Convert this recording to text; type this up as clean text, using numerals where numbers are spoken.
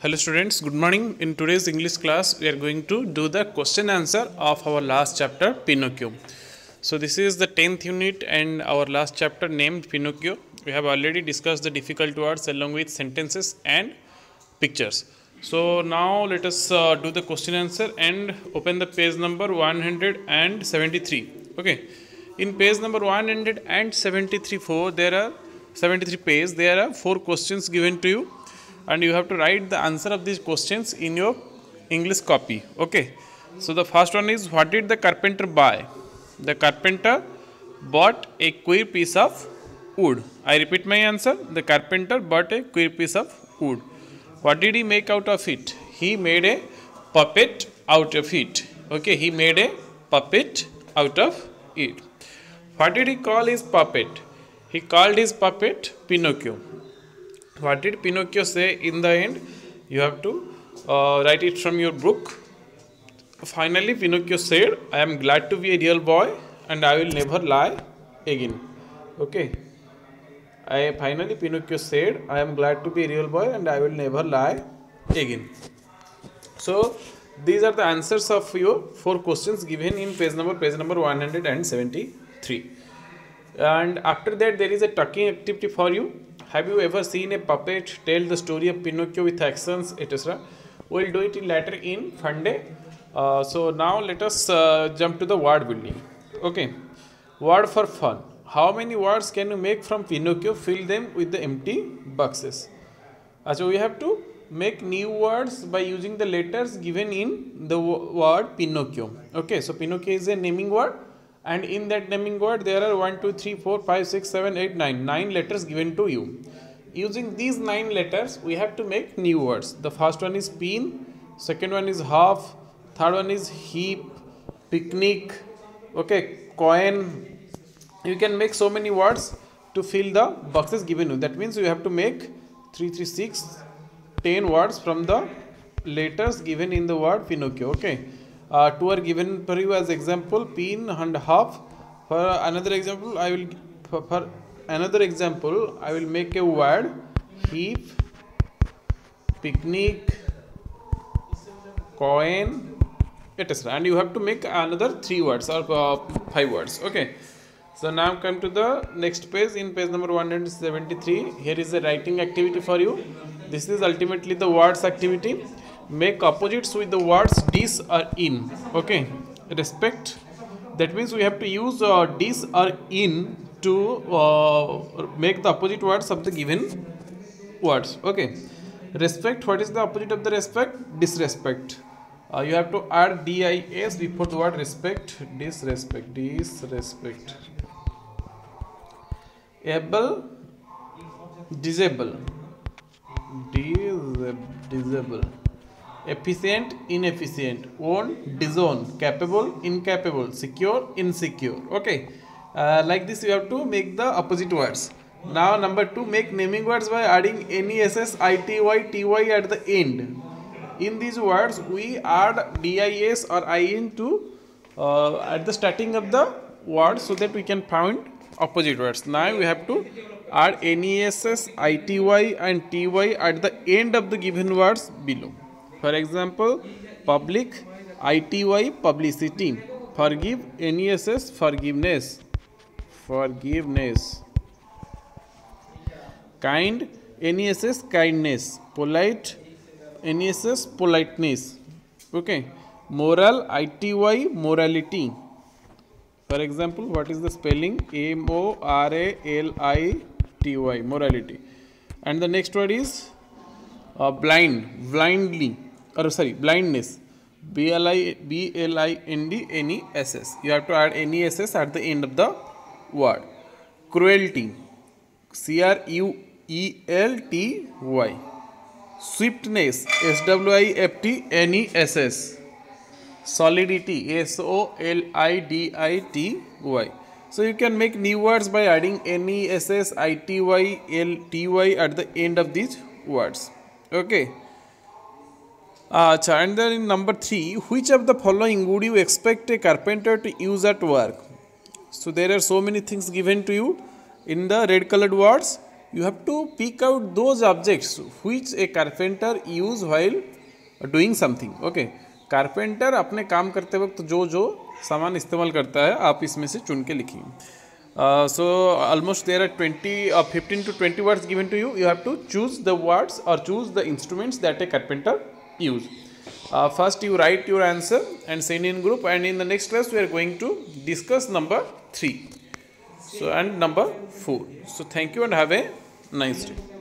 Hello students, good morning. In today's English class, we are going to do the question answer of our last chapter, Pinocchio. So this is the 10th unit and our last chapter named Pinocchio. We have already discussed the difficult words along with sentences and pictures. So now let us do the question answer and open the page number 173. Okay. In page number 173, there are 73 pages. There are 4 questions given to you, and you have to write the answer of these questions in your English copy. Okay. So the first one is, what did the carpenter buy? The carpenter bought a queer piece of wood. I repeat my answer. The carpenter bought a queer piece of wood. What did he make out of it? He made a puppet out of it. Okay, he made a puppet out of it. What did he call his puppet? He called his puppet Pinocchio. What did Pinocchio say in the end? You have to write it from your book. Finally, Pinocchio said, I am glad to be a real boy and I will never lie again. Okay. Finally, Pinocchio said, I am glad to be a real boy and I will never lie again. So, these are the answers of your 4 questions given in page number 173. And after that, there is a talking activity for you. Have you ever seen a puppet tell the story of Pinocchio with actions, etc.? We will do it later in fun day. So now let us jump to the word building. Okay. Word for fun. How many words can you make from Pinocchio? Fill them with the empty boxes. So we have to make new words by using the letters given in the word Pinocchio. Okay. So Pinocchio is a naming word. And in that naming word, there are 1, 2, 3, 4, 5, 6, 7, 8, 9. 9 letters given to you. Using these 9 letters, we have to make new words. The first one is pin. Second one is half. Third one is heap, picnic, okay, coin. You can make so many words to fill the boxes given you. That means you have to make 3, 3, 6, 10 words from the letters given in the word Pinocchio. Okay. 2 are given for you as example, pin and half. For another example, I will make a word heap, picnic, coin, etc. And you have to make another 3 words or 5 words. Okay. So now come to the next page. In page number 173, here is a writing activity for you. This is ultimately the words activity. Make opposites with the words dis or in. Okay. Respect. That means we have to use dis or in to make the opposite words of the given words. Okay. Respect. What is the opposite of the respect? Disrespect. You have to add dis before the word respect. Disrespect. Disrespect. Able. Disable. Disable. Efficient, inefficient. Own, disown. Capable, incapable. Secure, insecure. Okay. Like this, you have to make the opposite words. Now, number 2, make naming words by adding nes, ity, ty at the end. In these words, we add dis or in to at the starting of the word so that we can find opposite words. Now, we have to add nes, ity and ty at the end of the given words below. For example, public, ity, publicity. Forgive, nes, forgiveness. Forgiveness. Kind, nes, kindness. Polite, nes, politeness. Okay. Moral, ity, morality. For example, what is the spelling? morality, morality. And the next word is blind, blindly. Blindness. blindness. You have to add ness at the end of the word. Cruelty. cruelty. Swiftness. swiftness. Solidity. solidity. So you can make new words by adding nes, ity, ty at the end of these words. Okay. And then in number 3, which of the following would you expect a carpenter to use at work? So there are so many things given to you in the red colored words. You have to pick out those objects which a carpenter use while doing something. Okay, carpenter अपने काम करते वक्त जो जो सामान इस्तेमाल करता है आप इसमें से चुन के लिखिए. So almost there are 15 to 20 words given to you. You have to choose the words or choose the instruments that a carpenter use. First you write your answer and send in group, and in the next class we are going to discuss number 3 and number 4. So thank you and have a nice day.